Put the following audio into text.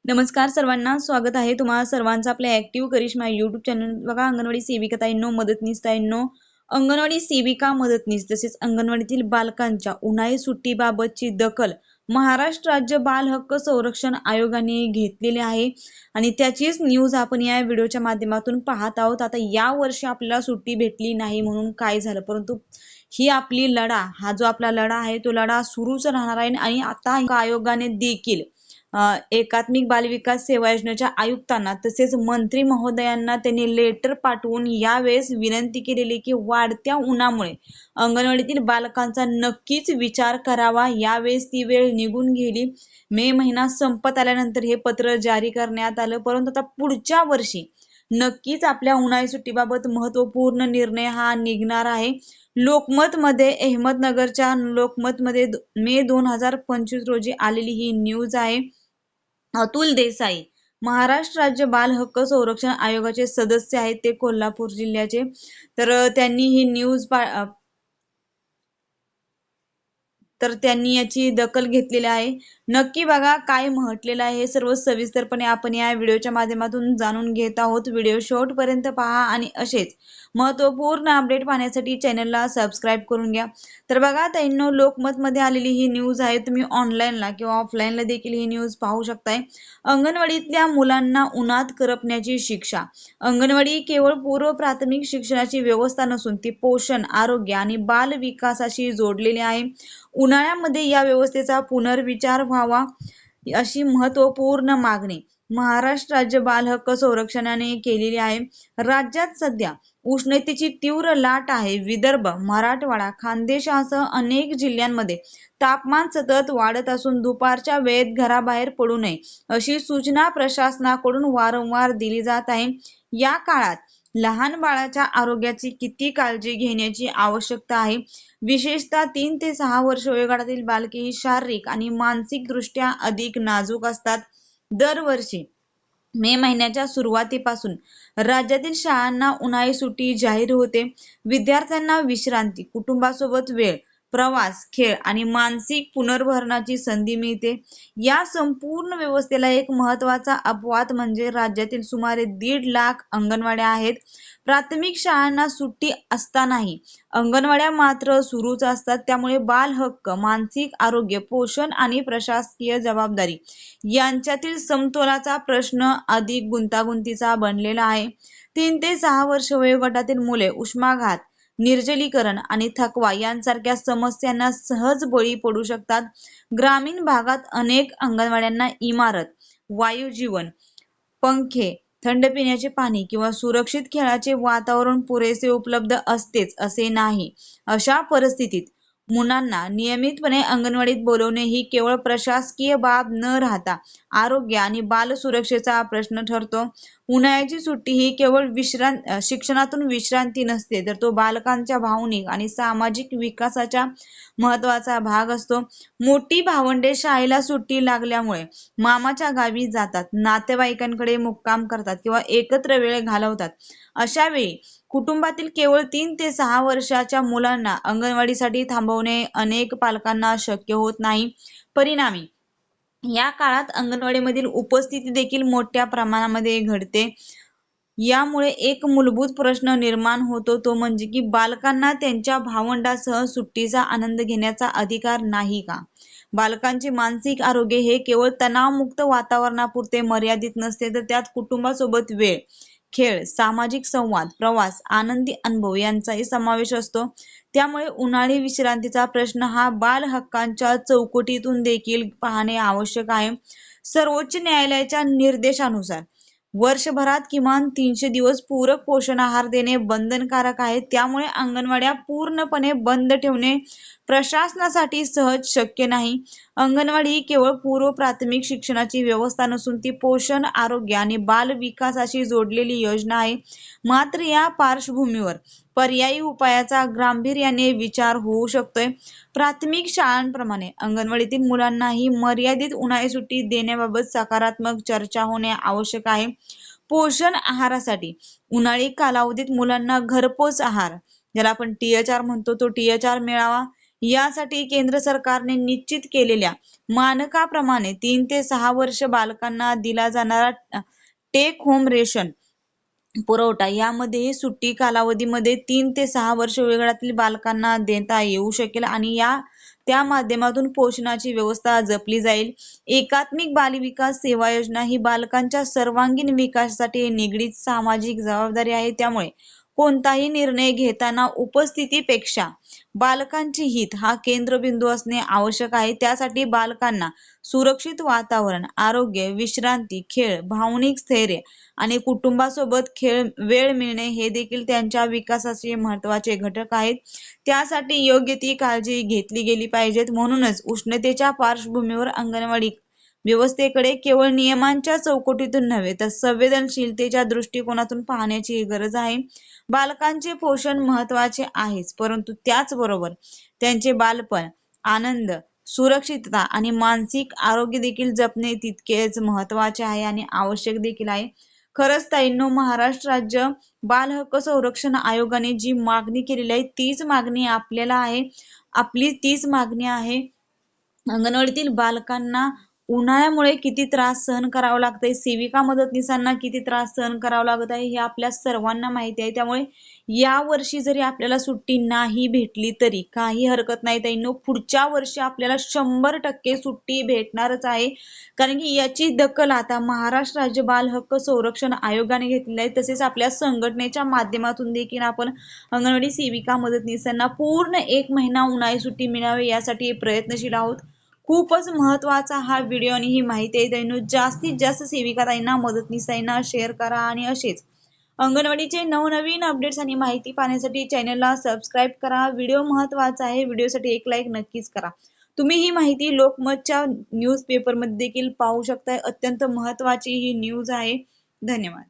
नमस्कार सर्वांना, स्वागत आहे तुम्हा सर्वांचं आपल्या ऍक्टिव्ह करिश्मा युट्यूब चॅनल. बघा, अंगणवाडी सेविका ताईंनो, मदतनीस ताईंनो, अंगणवाडी सेविका मदतनीस तसेच अंगणवाडीतील बालकांच्या उन्हाळी सुट्टीबाबतची दखल महाराष्ट्र राज्य बाल हक्क संरक्षण आयोगाने घेतलेली आहे आणि त्याचीच न्यूज आपण या व्हिडिओच्या माध्यमातून पाहत आहोत. आता या वर्षी आपल्याला सुट्टी भेटली नाही म्हणून काय झालं, परंतु ही आपली लढा, हा जो आपला लढा आहे तो लढा सुरूच राहणार आहे. आणि आता आयोगाने देखील एकात्मिक बाल विकास सेवा योजनेच्या आयुक्तांना तसेच मंत्री महोदयांना त्यांनी लेटर पाठवून यावेळेस विनंती केलेली की वाढत्या उन्हामुळे अंगणवाडीतील बालकांचा नक्कीच विचार करावा. यावेळेस ती वेळ निघून गेली. मे महिना संपत आल्यानंतर हे पत्र जारी करण्यात आलं, परंतु आता पुढच्या वर्षी नक्कीच आपल्या उन्हाळी सुट्टीबाबत महत्वपूर्ण निर्णय हा निघणार आहे. लोकमत मध्ये अहमदनगरच्या लोकमत मध्ये मे 2025 रोजी आलेली ही न्यूज आहे. अतुल देसाई महाराष्ट्र राज्य बाल हक्क संरक्षण आयोगाचे सदस्य आहेत, ते कोल्हापूर जिल्ह्याचे. तर त्यांनी ही न्यूज त्यांनी याची दखल घेतलेली आहे. नक्की बघा काय म्हटलेलं आहे, हे सर्व सविस्तरपणे आपण या व्हिडिओच्या माध्यमातून जाणून घेत आहोत. व्हिडिओ शेवटपर्यंत पहा आणि असेच महत्त्वपूर्ण अपडेट पाहण्यासाठी चॅनलला सबस्क्राईब करून घ्या. तर बघा ताईंनो, लोकमत मध्ये आलेली ही न्यूज आहे. तुम्ही ऑनलाईनला किंवा ऑफलाईनला देखील ही न्यूज पाहू शकताय. अंगणवाडीतल्या मुलांना उन्हात करपण्याची शिक्षा. अंगणवाडी केवळ पूर्व प्राथमिक शिक्षणाची व्यवस्था नसून ती पोषण, आरोग्य आणि बाल विकासाशी जोडलेली आहे. उन्हाळ्यामध्ये या व्यवस्थेचा पुनर्विचार व्हावा अशी महत्वपूर्ण मागणी महाराष्ट्र राज्य बाल हक्क संरक्षणाने केलेली आहे. राज्यात सध्या उष्णतेची तीव्र लाट आहे. विदर्भ, मराठवाडा, खानदेशासह अनेक जिल्ह्यांमध्ये तापमान सतत वाढत असून दुपारच्या वेळेत घराबाहेर पडू नये अशी सूचना प्रशासनाकडून वारंवार दिली जात आहे. या काळात लहान बाळाच्या आरोग्याची किती काळजी घेण्याची आवश्यकता आहे. विशेषतः 3 ते 6 वर्ष वयोगटातील बालके ही शारीरिक आणि मानसिक दृष्ट्या अधिक नाजूक असतात. दरवर्षी मे महिन्याच्या सुरुवातीपासून राज्यातील शाळांना उन्हाळी सुट्टी जाहीर होते. विद्यार्थ्यांना विश्रांती, कुटुंबासोबत वेळ, प्रवास, खेळ आणि मानसिक पुनर्भरणाची संधी मिळते. या संपूर्ण व्यवस्थेला एक महत्त्वाचा अपवाद म्हणजे राज्यातील सुमारे 1.5 लाख अंगणवाड्या आहेत. प्राथमिक शाळांना सुट्टी असतानाही अंगणवाड्या मात्र सुरूच असतात. त्यामुळे बाल हक्क, मानसिक आरोग्य, पोषण आणि प्रशासकीय जबाबदारी यांच्यातील समतोलाचा प्रश्न अधिक गुंतागुंतीचा बनलेला आहे. 3 ते 6 वर्ष वयोगटातील मुले उष्माघात, निर्जलीकरण आणि थकवा यांसारख्या समस्यांना सहज बळी पडू शकतात. ग्रामीण भागात अनेक अंगणवाड्यांना इमारत, वायुजीवन, पंखे, थंड पिण्याचे पाणी किंवा सुरक्षित खेळाचे वातावरण पुरेसे उपलब्ध असतेच असे नाही. अशा परिस्थितीत मुलांना नियमितपणे अंगणवाडीत बोलवणे ही केवळ प्रशासकीय बाब न राहता आरोग्य आणि बाल सुरक्षेचा प्रश्न ठरतो. उन्हाळ्याची सुट्टी ही केवळ शिक्षणातून विश्रांती नसते, तर तो बालकांच्या भावनिक आणि सामाजिक विकासाचा महत्वाचा भाग असतो. मोठी भावंडे शाळेला सुट्टी लागल्यामुळे मामाच्या गावी जातात, नातेवाईकांकडे मुक्काम करतात किंवा एकत्र वेळ घालवतात. अशा वेळी कुटुंबातील केवळ 3 ते 6 वर्षाच्या मुलांना अंगणवाडीसाठी थांबवणे अनेक पालकांना शक्य होत नाही. परिणामी या काळात अंगणवाडीमधील उपस्थिती देखील मोठ्या प्रमाणामध्ये घडते. यामुळे एक मूलभूत प्रश्न निर्माण होतो, तो म्हणजे की बालकांना त्यांच्या भावंडासह सुट्टीचा आनंद घेण्याचा अधिकार नाही का? बालकांचे मानसिक आरोग्य हे केवळ तणावमुक्त वातावरणापुरते मर्यादित नसते, तर त्यात कुटुंबासोबत वेळ, खेळ, सामाजिक संवाद, प्रवास, आनंदी अनुभव यांचाही समावेश असतो. त्यामुळे उन्हाळी विश्रांतीचा प्रश्न हा बाल हक्कांच्या चौकटीतून देखील पाहणे आवश्यक आहे. सर्वोच्च न्यायालयाच्या निर्देशानुसार वर्षभरात किमान 300 दिवस पूरक पोषण आहार देणे बंधनकारक आहे. त्यामुळे अंगणवाड्या पूर्णपणे बंद ठेवणे प्रशासनासाठी सहज शक्य नाही. अंगणवाडी ही केवळ पूर्व प्राथमिक शिक्षणाची व्यवस्था नसून ती पोषण, आरोग्य आणि बाल विकासाशी जोडलेली योजना आहे. मात्र या पार्श्वभूमीवर पर्यायी उपायाचा गांभीर्याने विचार होऊ शकतोय. प्राथमिक शाळांप्रमाणे अंगणवाडीतील मुलांनाही मर्यादित उन्हाळी सुट्टी देण्याबाबत सकारात्मक चर्चा होणे आवश्यक आहे. पोषण आहारासाठी उन्हाळी कालावधीत मुलांना घरपोच आहार, ज्याला आपण THR म्हणतो, तो THR मिळावा यासाठी केंद्र सरकारने निश्चित केलेल्या मानकाप्रमाणे 3 ते 6 वर्ष बालकांना दिला जाणारा टेक होम रेशन पुरवठा यामध्ये सुट्टी कालावधीमध्ये 3 ते 6 वर्ष वयोगटातील बालकांना देता येऊ शकेल आणि त्या माध्यमातून पोषणाची व्यवस्था जपली जाईल. एकात्मिक बालविकास सेवा योजना ही बालकांच्या सर्वांगीण विकासासाठी निगडीत सामाजिक जबाबदारी आहे. त्यामुळे कोणताही निर्णय घेताना उपस्थितीपेक्षा बालकांचे हित हा केंद्रबिंदू असणे आवश्यक आहे. त्यासाठी बालकांना सुरक्षित वातावरण, आरोग्य, विश्रांती, खेळ, भावनिक स्थैर्य आणि कुटुंबासोबत वेळ मिळणे हे देखील त्यांच्या विकासाचे महत्त्वाचे घटक आहेत. त्यासाठी योग्य ती काळजी घेतली गेली पाहिजेत. म्हणूनच उष्णतेच्या पार्श्वभूमीवर अंगणवाडी व्यवस्थेकडे केवळ नियमांच्या चौकटीतून नव्हे तर संवेदनशीलतेच्या दृष्टिकोनातून पाहण्याची गरज आहे. बालकांचे पोषण महत्त्वाचे आहेच, परंतु त्याचबरोबर त्यांचे बालपण, आनंद, सुरक्षितता आणि मानसिक आरोग्य देखील जपणे तितकेच महत्त्वाचे आहे आणि आवश्यक देखील आहे. खरंच ताईंनो, महाराष्ट्र राज्य बाल हक्क संरक्षण आयोगाने जी मागणी केलेली आहे तीच मागणी आपल्याला आहे. आपली तीच मागणी आहे. अंगणवाडीतील बालकांना उन्हाळ्यामुळे किती त्रास सहन करावा लागतंय, सेविका मदतनीसांना किती त्रास सहन करावा लागत आहे हे आपल्या सर्वांना माहिती आहे. त्यामुळे या वर्षी जरी आपल्याला सुट्टी नाही भेटली तरी काही हरकत नाही ताईंनो, पुढच्या वर्षी आपल्याला 100% सुट्टी भेटणारच आहे. कारण की याची दखल आता महाराष्ट्र राज्य बाल हक्क संरक्षण आयोगाने घेतलेली आहे. तसेच आपल्या संघटनेच्या माध्यमातून देखील आपण अंगणवाडी सेविका मदतनीसांना पूर्ण 1 महिना उन्हाळी सुट्टी मिळावी यासाठी प्रयत्नशील आहोत. खूपच महत्त्वाचा हा व्हिडिओ आणि ही माहिती आहे ताईंनो. जास्तीत जास्त सेविका ताईंना, मदतनीस ताईंना शेअर करा आणि असेच अंगणवाडीचे नवनवीन अपडेट्स आणि माहिती पाहण्यासाठी चॅनलला सबस्क्राईब करा. व्हिडिओ महत्त्वाचा आहे, व्हिडिओसाठी एक लाईक नक्कीच करा. तुम्ही ही माहिती लोकमतच्या न्यूज पेपरमध्ये देखील पाहू शकताय. अत्यंत महत्त्वाची ही न्यूज आहे. धन्यवाद.